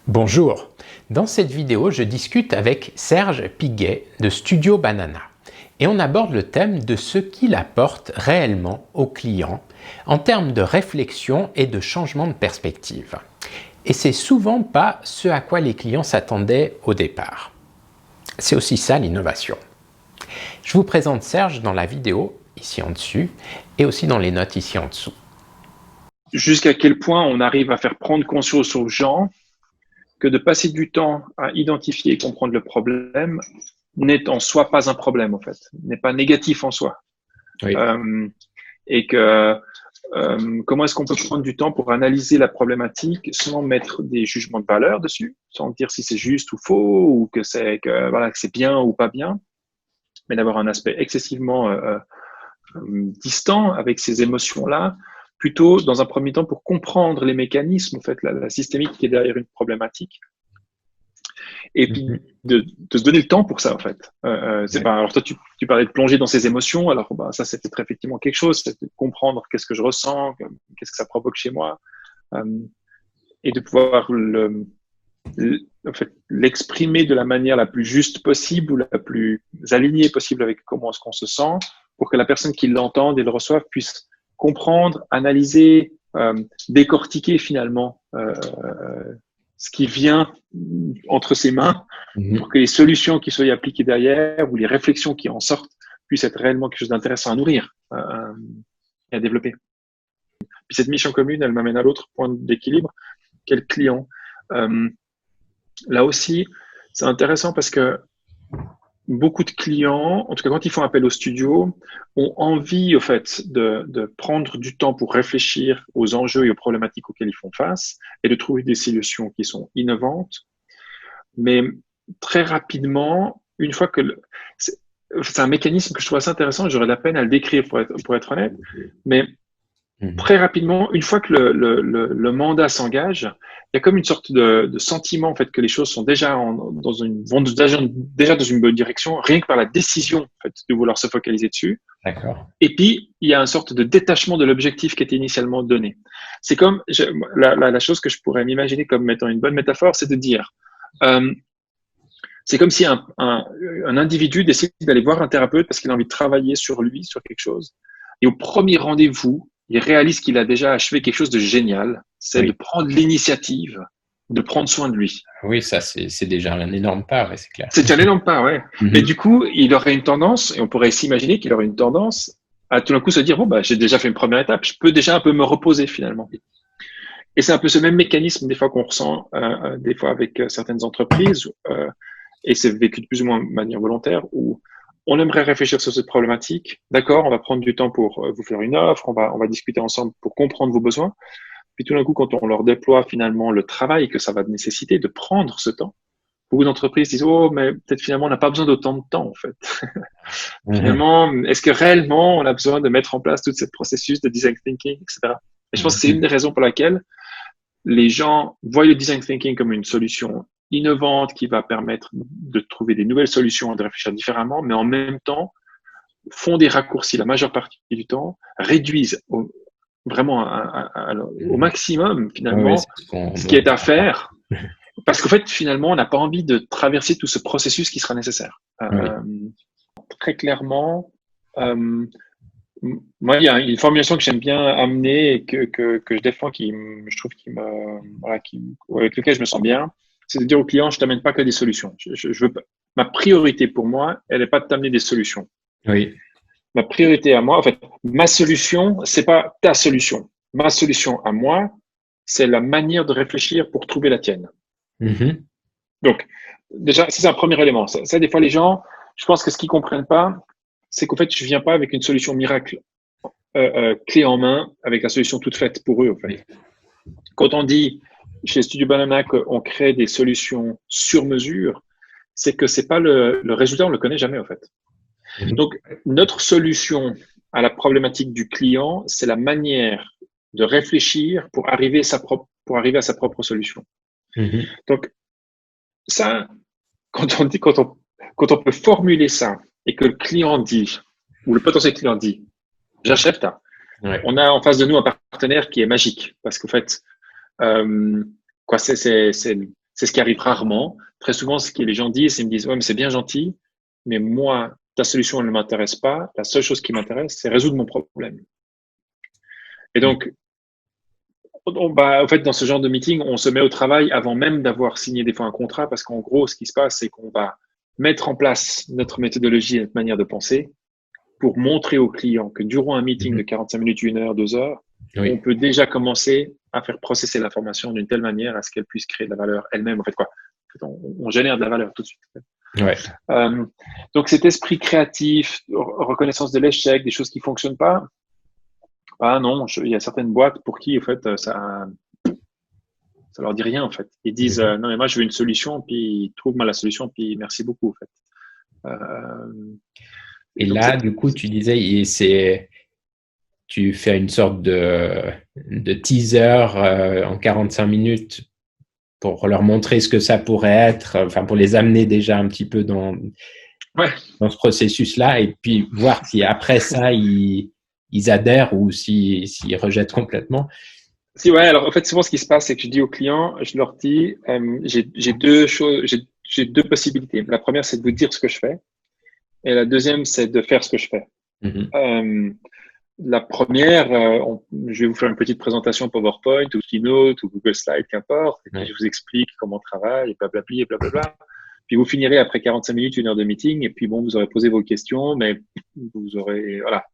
Bonjour, dans cette vidéo je discute avec Serge Piguet de Studio Banana et on aborde le thème de ce qu'il apporte réellement aux clients en termes de réflexion et de changement de perspective. Et c'est souvent pas ce à quoi les clients s'attendaient au départ. C'est aussi ça l'innovation. Je vous présente Serge dans la vidéo ici en dessus et aussi dans les notes ici en dessous. Jusqu'à quel point on arrive à faire prendre conscience aux gens que de passer du temps à identifier et comprendre le problème n'est en soi pas un problème, en fait, n'est pas négatif en soi. Oui. Et que comment est-ce qu'on peut prendre du temps pour analyser la problématique sans mettre des jugements de valeur dessus, sans dire si c'est juste ou faux, ou que c'est bien ou pas bien, mais d'avoir un aspect excessivement distant avec ces émotions-là, plutôt dans un premier temps pour comprendre les mécanismes, en fait, la systémique qui est derrière une problématique. Et puis de se donner le temps pour ça, en fait. C'est pas. Alors toi, tu parlais de plonger dans ses émotions. Alors ça, c'est peut-être effectivement quelque chose, c'est de comprendre qu'est-ce que je ressens, qu'est-ce que ça provoque chez moi, et de pouvoir l'exprimer de la manière la plus juste possible ou la plus alignée possible avec comment est-ce qu'on se sent, pour que la personne qui l'entende et le reçoive puisse comprendre, analyser, décortiquer finalement ce qui vient entre ses mains, pour que les solutions qui soient appliquées derrière ou les réflexions qui en sortent puissent être réellement quelque chose d'intéressant à nourrir et à développer. Puis cette mission commune, elle m'amène à l'autre point d'équilibre, qu'est le client. Là aussi, c'est intéressant parce que beaucoup de clients, en tout cas quand ils font appel au studio, ont envie au fait de prendre du temps pour réfléchir aux enjeux et aux problématiques auxquelles ils font face et de trouver des solutions qui sont innovantes. Mais très rapidement, une fois que c'est un mécanisme que je trouve assez intéressant, j'aurais de la peine à le décrire pour être honnête, mais très rapidement, une fois que le mandat s'engage, il y a comme une sorte de sentiment en fait que les choses sont déjà vont déjà dans une bonne direction, rien que par la décision en fait, de vouloir se focaliser dessus. D'accord. Et puis il y a une sorte de détachement de l'objectif qui était initialement donné. C'est comme la chose que je pourrais m'imaginer comme étant une bonne métaphore, c'est de dire c'est comme si un individu décide d'aller voir un thérapeute parce qu'il a envie de travailler sur lui, sur quelque chose, et au premier rendez-vous, il réalise qu'il a déjà achevé quelque chose de génial, c'est de prendre l'initiative, de prendre soin de lui. Oui, ça c'est déjà un énorme pas, ouais, c'est clair. C'est un énorme pas, ouais. Mais du coup, il aurait une tendance, et on pourrait s'imaginer qu'il aurait une tendance à tout d'un coup se dire, bon, j'ai déjà fait une première étape, je peux déjà un peu me reposer finalement. Et c'est un peu ce même mécanisme des fois qu'on ressent, des fois avec certaines entreprises, et c'est vécu de plus ou moins de manière volontaire, où on aimerait réfléchir sur cette problématique. D'accord, on va prendre du temps pour vous faire une offre, on va discuter ensemble pour comprendre vos besoins. Puis tout d'un coup, quand on leur déploie finalement le travail que ça va nécessiter de prendre ce temps, beaucoup d'entreprises disent « Oh, mais peut-être finalement, on n'a pas besoin d'autant de temps, en fait. » Finalement, est-ce que réellement, on a besoin de mettre en place tout ce processus de design thinking, etc. Et je pense que c'est une des raisons pour laquelle les gens voient le design thinking comme une solution innovante qui va permettre de trouver des nouvelles solutions et de réfléchir différemment, mais en même temps font des raccourcis la majeure partie du temps, réduisent vraiment au maximum finalement ce qui est à faire, parce qu'en fait finalement on n'a pas envie de traverser tout ce processus qui sera nécessaire. Très clairement, moi il y a une formulation que j'aime bien amener et que je défends, je trouve avec lequel je me sens bien. C'est de dire au client, je t'amène pas que des solutions. Je veux pas. Ma priorité pour moi, elle n'est pas de t'amener des solutions. Oui. Ma priorité à moi, en fait, ma solution, c'est pas ta solution. Ma solution à moi, c'est la manière de réfléchir pour trouver la tienne. Donc, déjà, c'est un premier élément. Ça, des fois, les gens, je pense que ce qu'ils comprennent pas, c'est qu'en fait, je viens pas avec une solution miracle, clé en main, avec la solution toute faite pour eux, en fait. Quand on dit chez Studio Banana qu'on crée des solutions sur mesure, c'est que c'est pas le résultat, on le connaît jamais, en fait. Donc, notre solution à la problématique du client, c'est la manière de réfléchir pour arriver à sa propre solution. Donc, ça, quand on peut formuler ça et que le client dit, ou le potentiel client dit, j'achète, on a en face de nous un partenaire qui est magique, parce qu'en fait, c'est c'est ce qui arrive rarement. Très souvent, ce que les gens disent, ils me disent, ouais, mais c'est bien gentil, mais moi, ta solution, elle ne m'intéresse pas. La seule chose qui m'intéresse, c'est résoudre mon problème. Et donc, en fait, dans ce genre de meeting, on se met au travail avant même d'avoir signé des fois un contrat, parce qu'en gros, ce qui se passe, c'est qu'on va mettre en place notre méthodologie et notre manière de penser pour montrer aux clients que durant un meeting de 45 minutes, 1 heure, 2 heures, Oui. on peut déjà commencer à faire processer l'information d'une telle manière à ce qu'elle puisse créer de la valeur elle-même. En fait, on génère de la valeur tout de suite. Ouais. Donc, cet esprit créatif, reconnaissance de l'échec, des choses qui fonctionnent pas, non, il y a certaines boîtes pour qui, en fait, ça leur dit rien, en fait. Ils disent, non, mais moi, je veux une solution, puis trouve-moi la solution, puis merci beaucoup, en fait. Et là, du coup, tu disais, tu fais une sorte de teaser en 45 minutes pour leur montrer ce que ça pourrait être, enfin, pour les amener déjà un petit peu dans ce processus-là, et puis voir si après ça, ils adhèrent ou s'ils rejettent complètement. Alors en fait, souvent ce qui se passe, c'est que je dis aux clients, je leur dis, j'ai deux possibilités. La première, c'est de vous dire ce que je fais, et la deuxième, c'est de faire ce que je fais. La première, je vais vous faire une petite présentation PowerPoint ou Keynote ou Google Slide, qu'importe, et puis je vous explique comment on travaille, et blablabla, et blablabla. Puis vous finirez après 45 minutes, 1 heure de meeting, et puis bon, vous aurez posé vos questions, mais vous aurez, voilà.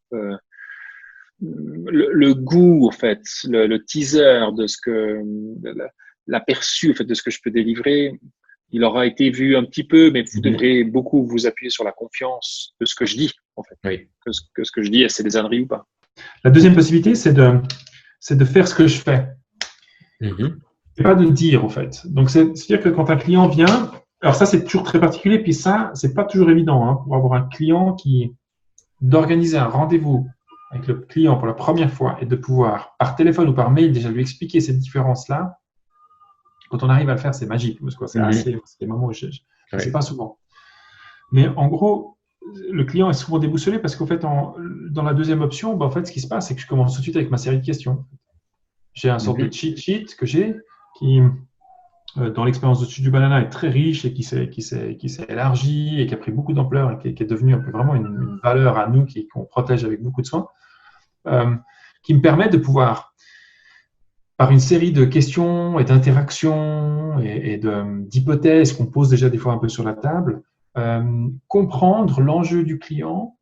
Le goût, en fait, le teaser de ce que, l'aperçu, en fait, de ce que je peux délivrer, il aura été vu un petit peu, mais vous devrez beaucoup vous appuyer sur la confiance de ce que je dis, en fait. Oui. Que ce que je dis, c'est des âneries ou pas. La deuxième possibilité, c'est de faire ce que je fais. Et pas de dire, en fait. Donc, c'est-à-dire que quand un client vient, alors ça, c'est toujours très particulier, puis ça, c'est pas toujours évident, hein, pour avoir un client d'organiser un rendez-vous avec le client pour la première fois et de pouvoir, par téléphone ou par mail, déjà lui expliquer cette différence-là. Quand on arrive à le faire, c'est magique. C'est des moments où je ne sais pas souvent. Mais en gros, le client est souvent déboussolé parce qu'en fait, dans la deuxième option, en fait, ce qui se passe, c'est que je commence tout de suite avec ma série de questions. J'ai un sorte de cheat sheet que j'ai qui, dans l'expérience de Studio Banana, est très riche et qui s'est élargi et qui a pris beaucoup d'ampleur et qui est devenu un peu vraiment une valeur à nous qu'on protège avec beaucoup de soin, qui me permet de pouvoir, par une série de questions et d'interactions et d'hypothèses qu'on pose déjà des fois un peu sur la table, comprendre l'enjeu du client,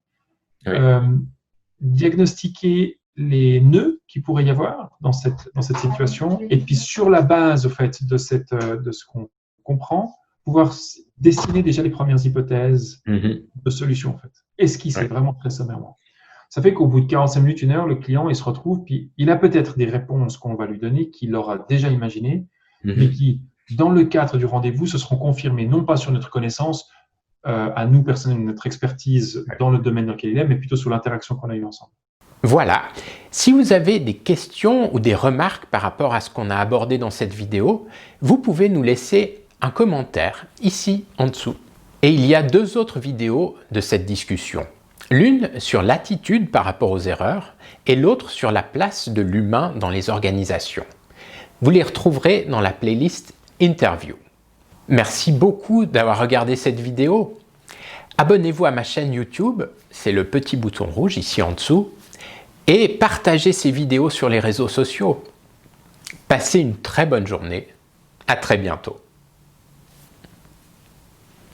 diagnostiquer les nœuds qu'il pourrait y avoir dans cette situation, et puis sur la base au fait de ce qu'on comprend, pouvoir dessiner déjà les premières hypothèses de solutions en fait, esquisser vraiment très sommairement. Ça fait qu'au bout de 45 minutes, 1 heure, le client il se retrouve, puis il a peut-être des réponses qu'on va lui donner qu'il aura déjà imaginées, mais qui, dans le cadre du rendez-vous, se seront confirmées non pas sur notre connaissance, à nous personnellement, notre expertise dans le domaine dans lequel il est, mais plutôt sur l'interaction qu'on a eue ensemble. Voilà. Si vous avez des questions ou des remarques par rapport à ce qu'on a abordé dans cette vidéo, vous pouvez nous laisser un commentaire ici en dessous. Et il y a 2 autres vidéos de cette discussion. L'une sur l'attitude par rapport aux erreurs et l'autre sur la place de l'humain dans les organisations. Vous les retrouverez dans la playlist Interview. Merci beaucoup d'avoir regardé cette vidéo. Abonnez-vous à ma chaîne YouTube, c'est le petit bouton rouge ici en dessous, et partagez ces vidéos sur les réseaux sociaux. Passez une très bonne journée. À très bientôt.